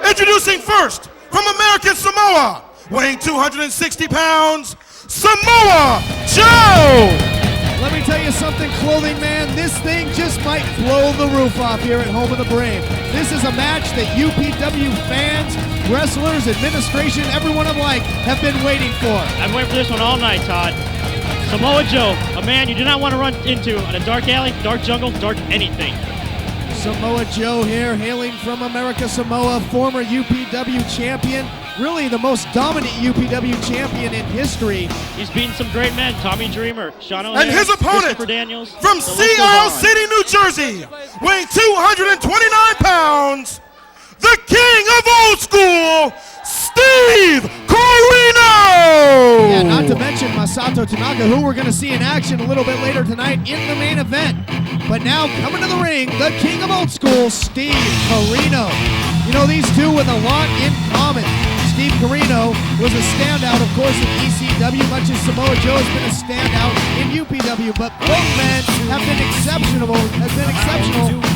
Introducing first, from American Samoa, weighing 260 pounds, Samoa Joe! Let me tell you something, clothing man, this thing just might blow the roof off here at Home of the Brave. This is a match that UPW fans, wrestlers, administration, everyone alike have been waiting for. I've been waiting for this one all night, Todd. Samoa Joe, a man you do not want to run into in a dark alley, dark jungle, dark anything. Samoa Joe here, hailing from America Samoa, former UPW champion, really the most dominant UPW champion in history. He's beaten some great men, Tommy Dreamer, Sean O'Hare, and his opponent Daniels, from Sea Isle City, New Jersey, weighing 229 pounds, the king of old school, Steve Corino! Yeah, not to mention Masato Tanaka, who we're going to see in action a little bit later tonight in the main event. But now, coming to the ring, the king of old school, Steve Corino. You know, these two with a lot in common. Steve Corino was a standout, of course, in ECW, much as Samoa Joe has been a standout in UPW. But both men have been exceptional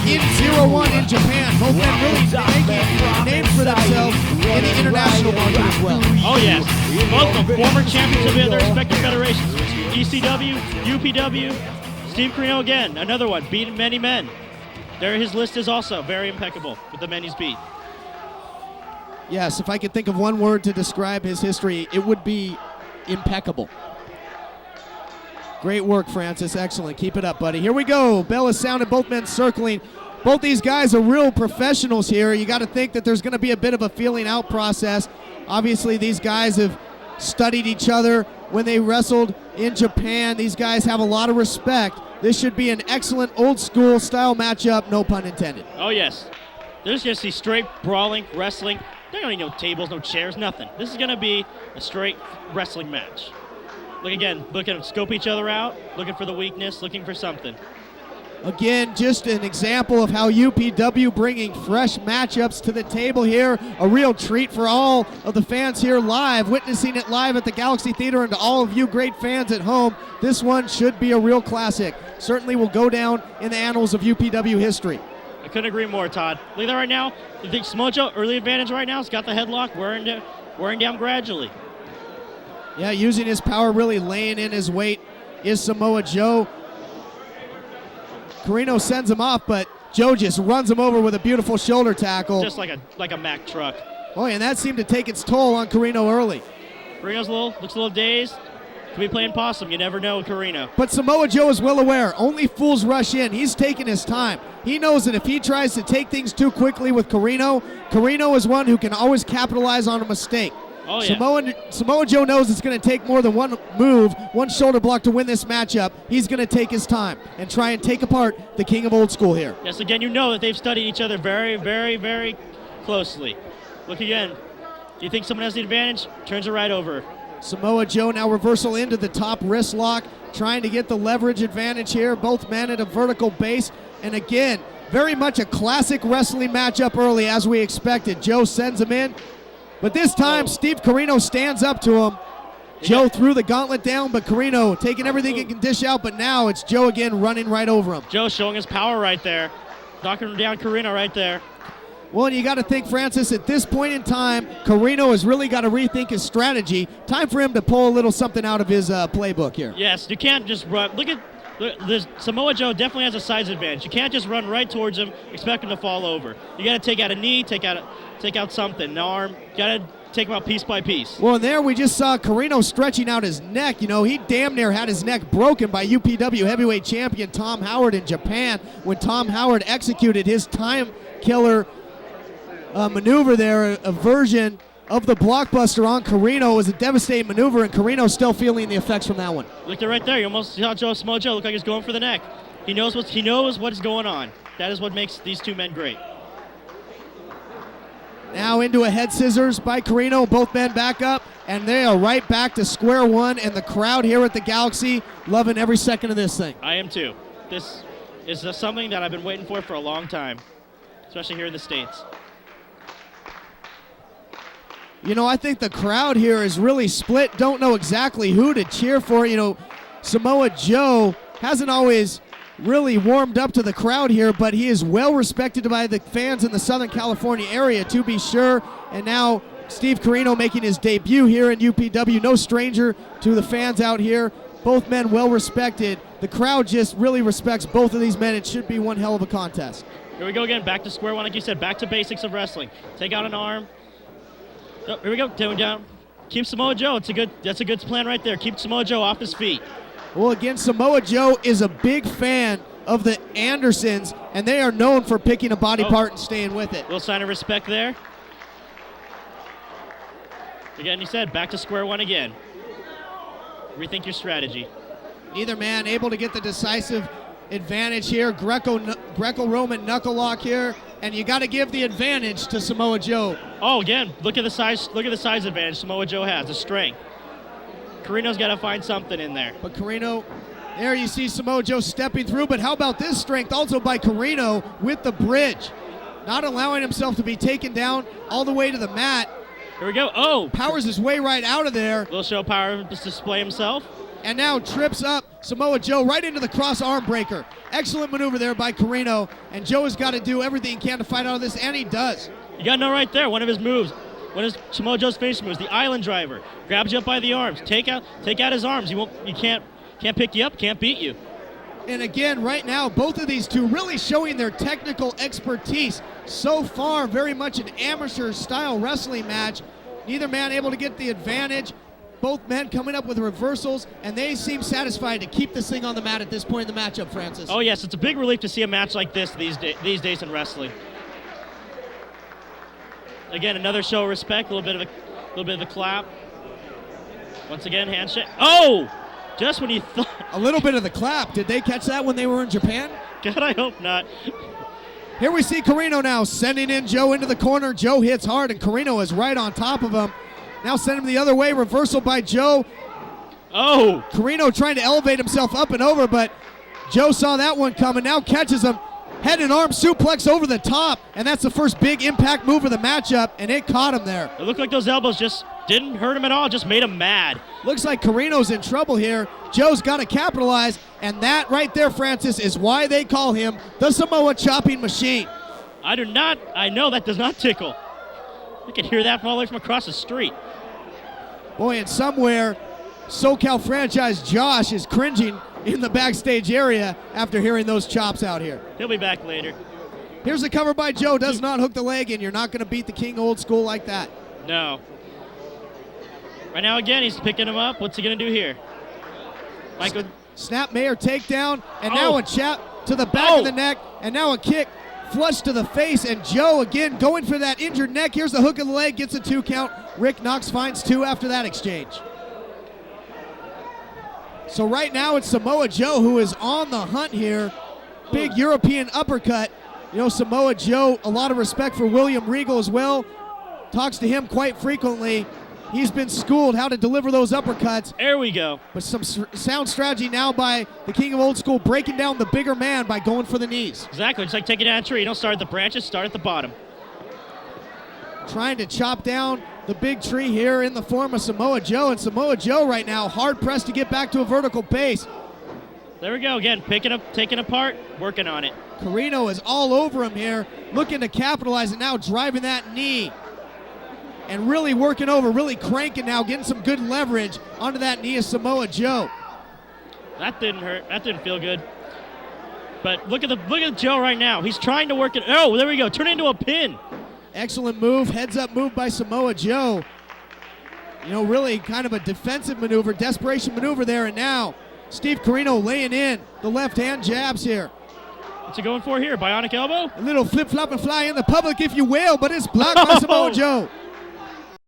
in 0-1 in Japan. Both men really making names for themselves in the international market as well. Oh, yes. Both of them former champions of their respective federations. ECW, UPW, Steve Corino again, another one, beaten many men. His list is also very impeccable with the men he's beat. Yes, if I could think of one word to describe his history, it would be impeccable. Great work, Francis. Excellent. Keep it up, buddy. Here we go. Bell is sounded, both men circling. Both these guys are real professionals here. You got to think that there's going to be a bit of a feeling out process. Obviously, these guys have studied each other when they wrestled in Japan. These guys have a lot of respect. This should be an excellent old school style matchup, no pun intended. Oh, yes. There's just the straight brawling, wrestling. There don't need no tables, no chairs, nothing. This is going to be a straight wrestling match. Look again, look at them scope each other out, looking for the weakness, looking for something. Again, just an example of how UPW bringing fresh matchups to the table here. A real treat for all of the fans here live, witnessing it live at the Galaxy Theater, and to all of you great fans at home. This one should be a real classic. Certainly will go down in the annals of UPW history. I couldn't agree more, Todd. Look at that right now. You think Samoa Joe, early advantage right now, has got the headlock wearing down gradually. Yeah, using his power, really laying in his weight is Samoa Joe. Corino sends him off, but Joe just runs him over with a beautiful shoulder tackle. Just like a Mack truck. Oh, and that seemed to take its toll on Corino early. Corino's looks a little dazed. Could be playing possum. You never know with Corino. But Samoa Joe is well aware. Only fools rush in. He's taking his time. He knows that if he tries to take things too quickly with Corino, Corino is one who can always capitalize on a mistake. Oh, yeah. Samoa Joe knows it's going to take more than one move, one shoulder block to win this matchup. He's going to take his time and try and take apart the king of old school here. Yes, again, you know that they've studied each other very, very, very closely. Look again. Do you think someone has the advantage? Turns it right over. Samoa Joe now reversal into the top wrist lock, trying to get the leverage advantage here. Both men at a vertical base. And again, very much a classic wrestling matchup early as we expected. Joe sends him in. But this time, Steve Corino stands up to him. Joe threw the gauntlet down, but Corino taking everything he can dish out, but now it's Joe again running right over him. Joe showing his power right there. Knocking down Corino right there. Well, and you got to think, Francis, at this point in time, Corino has really got to rethink his strategy. Time for him to pull a little something out of his playbook here. Yes, you can't just run. Look, Samoa Joe definitely has a size advantage. You can't just run right towards him, expect him to fall over. You got to take out a knee, take out something, an arm. You got to take him out piece by piece. Well, and there we just saw Corino stretching out his neck. You know, he damn near had his neck broken by UPW heavyweight champion Tom Howard in Japan when Tom Howard executed his time killer maneuver there, a version of the blockbuster on Corino. It was a devastating maneuver, and Corino's still feeling the effects from that one. Look right there. You almost saw Samoa Joe look like he's going for the neck. He knows what's going on. That is what makes these two men great. Now into a head scissors by Corino. Both men back up, and they are right back to square one, and the crowd here at the Galaxy loving every second of this thing. I am too. This is something that I've been waiting for a long time, especially here in the States. You know, I think the crowd here is really split. Don't know exactly who to cheer for. You know, Samoa Joe hasn't always really warmed up to the crowd here, but he is well respected by the fans in the Southern California area, to be sure. And now Steve Corino making his debut here in UPW. No stranger to the fans out here. Both men well respected. The crowd just really respects both of these men. It should be one hell of a contest. Here we go again, back to square one, like you said, back to basics of wrestling. Take out an arm. Oh, here we go, down. Keep Samoa Joe. That's a good plan right there. Keep Samoa Joe off his feet. Well, again, Samoa Joe is a big fan of the Andersons, and they are known for picking a body part and staying with it. Little sign of respect there. Again, you said, back to square one again. Rethink your strategy. Neither man able to get the decisive advantage here. Greco-Roman knuckle lock here, and you got to give the advantage to Samoa Joe. Oh, again, look at the size advantage Samoa Joe has, the strength. Carino's got to find something in there. But Corino, there you see Samoa Joe stepping through, but how about this strength also by Corino with the bridge? Not allowing himself to be taken down all the way to the mat. Here we go. Oh! Powers his way right out of there. Little show power to display himself. And now trips up Samoa Joe right into the cross arm breaker. Excellent maneuver there by Corino. And Joe has got to do everything he can to fight out of this, and he does. You got to know right there, one of his moves. One of Samoa Joe's finishing moves, the island driver. Grabs you up by the arms. Take out his arms. You can't pick you up, can't beat you. And again, right now, both of these two really showing their technical expertise. So far, very much an amateur-style wrestling match. Neither man able to get the advantage. Both men coming up with reversals, and they seem satisfied to keep this thing on the mat at this point in the matchup, Francis. Oh, yes, it's a big relief to see a match like this these days in wrestling. Again, another show of respect, a little bit of a clap. Once again, handshake. Oh! Just when you thought... A little bit of the clap. Did they catch that when they were in Japan? God, I hope not. Here we see Corino now sending in Joe into the corner. Joe hits hard, and Corino is right on top of him. Now send him the other way. Reversal by Joe. Oh! Corino trying to elevate himself up and over, but Joe saw that one coming. Now catches him. Head and arm suplex over the top, and that's the first big impact move of the matchup, and it caught him there. It looked like those elbows just didn't hurt him at all, just made him mad. Looks like Corino's in trouble here. Joe's got to capitalize, and that right there, Francis, is why they call him the Samoa Chopping Machine. I know that does not tickle. I can hear that from all the way from across the street. Boy, and somewhere, SoCal franchise Josh is cringing in the backstage area after hearing those chops out here. He'll be back later. Here's a cover by Joe. Does not hook the leg, and you're not going to beat the King old school like that. No. Right now, again, he's picking him up. What's he going to do here? Michael. Snap Mayor takedown, and now a chop to the back of the neck, and now a kick flush to the face, and Joe again going for that injured neck. Here's the hook of the leg, gets a 2 count. Rick Knox finds 2 after that exchange. So right now it's Samoa Joe who is on the hunt here. Big European uppercut. You know, Samoa Joe, a lot of respect for William Regal as well. Talks to him quite frequently. He's been schooled how to deliver those uppercuts. There we go. But some sound strategy now by the King of Old School, breaking down the bigger man by going for the knees. Exactly. It's like taking down a tree. You don't start at the branches, start at the bottom. Trying to chop down the big tree here in the form of Samoa Joe. And Samoa Joe right now hard-pressed to get back to a vertical pace. There we go. Again, picking up, taking apart, working on it. Corino is all over him here, looking to capitalize, and now driving that knee. And really working over, really cranking now, getting some good leverage onto that knee of Samoa Joe. That didn't hurt. That didn't feel good. But look at Joe right now. He's trying to work it. Oh, there we go. Turn it into a pin. Excellent move, heads up move by Samoa Joe. You know, really kind of a defensive maneuver, desperation maneuver there, and now Steve Corino laying in the left hand jabs here. What's he going for here? Bionic elbow? A little flip flop and fly in the public, if you will, but it's blocked by Samoa Joe.